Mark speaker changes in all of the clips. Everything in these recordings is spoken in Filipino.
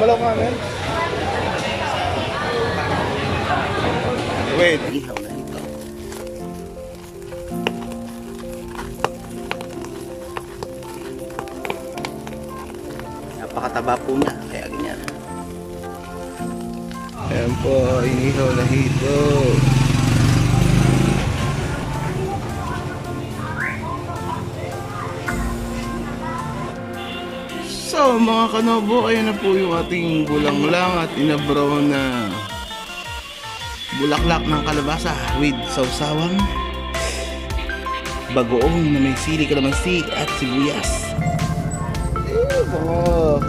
Speaker 1: Gumalaw nga, men. Wait.
Speaker 2: Ihaw na ito. Napakataba po niya, kaya ganyan.
Speaker 1: Ayan po, inihaw na hito. So mga kanobo, ayan na po yung ating bulanglang at inabraw na bulaklak ng kalabasa with sawsawang bagoong na may sili, kalamansi at sibuyas. Bango!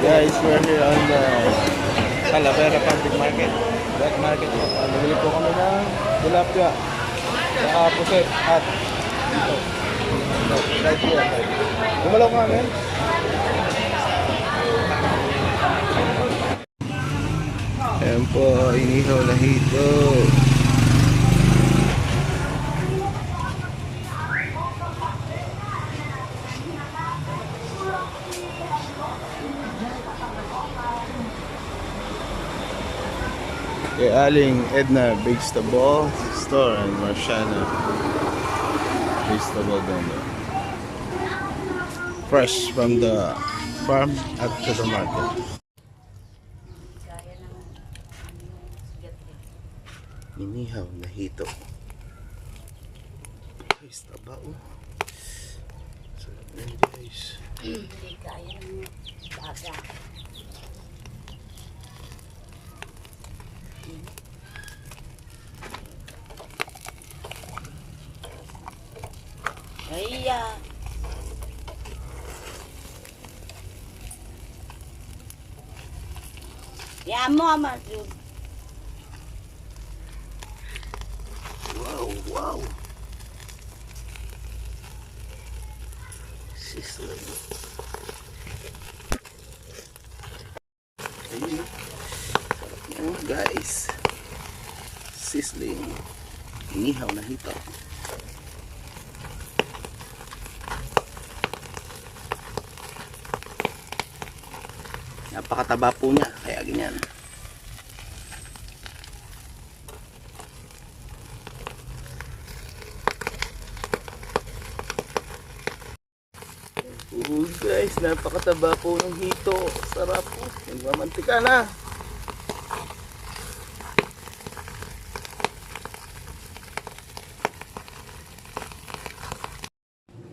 Speaker 1: Guys, we're here on the Talavera Public Market. That market po. Nabili po kami ng tilapia, saka puset at dito. Right here. Gumalaw nga, men. Ayan po, inihaw na hito. Kay Aling Edna Vegetable Store and Marciana Vegetable Vendor. Fresh from the farm at to the market. Inihaw na hito. Guys, taba oh. Sarap na yun, guys.
Speaker 3: Hindi kaya ng baga. Iya. Ya mo Masud.
Speaker 2: Wow, wow. Sizzling. Ayun. Sarap yan, guys. Sizzling. Inihaw na hito. Napakataba po niya, kaya ganyan. Guys, napakataba po ng hito. Sarap po. Nagmamantika na.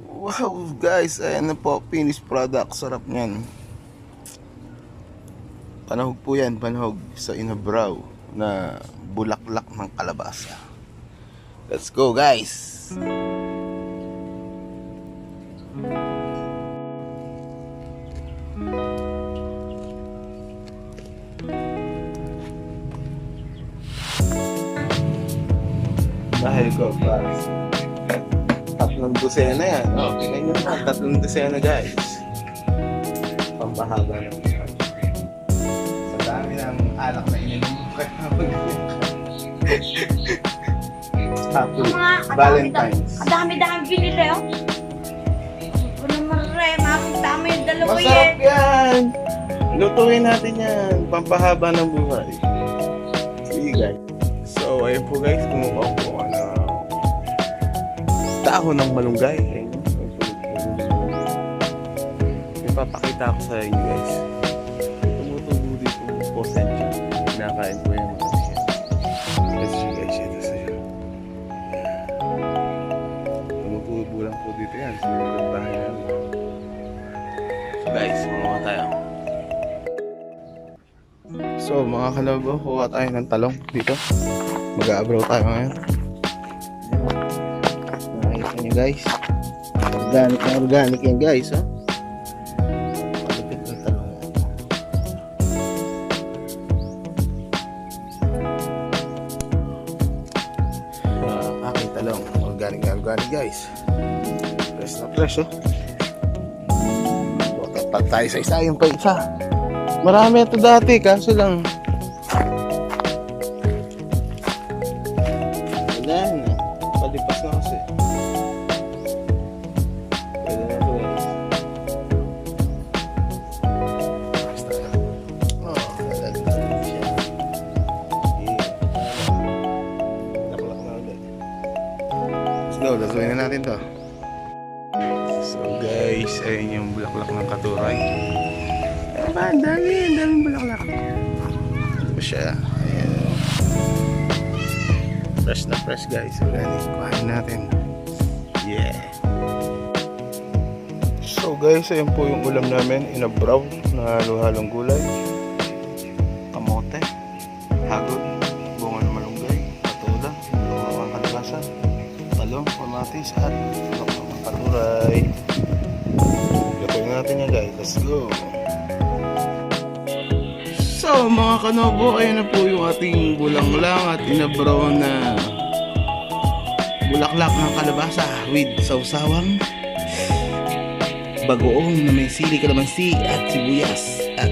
Speaker 1: Wow, guys, ayan na po, finished product. Sarap niyan. Panahog po yan, panahog sa inabraw na bulaklak ng kalabasa. Let's go, guys! Dahil ko, guys. Tatlong dosena yan. Oh, tingnan nyo naman, tatlong dosena, guys. Pampahaba ng dami ng alak na ininom ko. Happy Valentine's.
Speaker 3: Kadami-dami binili oh. Ito naman rin, makakitama yung dalawa
Speaker 1: Masarap yan! Lutuin natin yan. Pampahaba ng buhay. See guys. So ayun po guys, kumuha po dahon ng malunggay. Ayun. Ipapakita ko sa inyo guys. Tumutubo dito yung posen siya. Kinakain ko yung mga siya. Let's see guys, ito sa'yo. Tumutubo lang po dito yan. Sa mga bahay namin. So guys, kumuha tayo. So mga kalabo, kuha tayo ng talong dito. Mag-aabraw tayo ngayon. Nakikita nyo guys. Organic na organic yan guys. Oh. Malupit ng talong yan. Aking talong. Organic na organic guys. Fresh na fresh oh. Bukat pa tayo sa isa yung pa isa. Marami ito dati, kaso lang. Wala na. Palipas na kasi. Pwede na ito guys. Oh, nalaglag siya. Laklak na ulit. Let's go, lasuin na natin to. So guys, ayun yung bulaklak ng katuray. Diba? Ang daming bulaklak. Ito siya. Ayan. Fresh na fresh guys. Organic. Kuhain natin. Yeah. So guys, ayun po yung ulam namin. Inabraw na halo-halong gulay. Kamote. Hagod. Bunga ng malunggay. Patula. Dalawang kalabasa. Talong. Kamatis. At dalawang katuray. Gatuin natin yan guys. Let's go. So mga kanobo, ayun na po yung ating bulanglang at inabraw na bulaklak ng kalabasa with sausawang bagoong na may sili, kalamansi at sibuyas at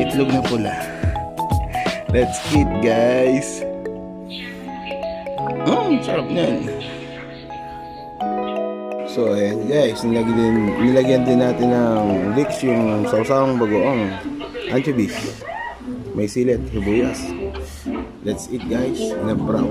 Speaker 1: itlog na pula. Let's eat guys. Sarap niyan. So ayan guys, nilagyan din natin ng leeks yung sausawang bagoong anchovies, may sili at sibuyas. Let's eat guys, inabraw.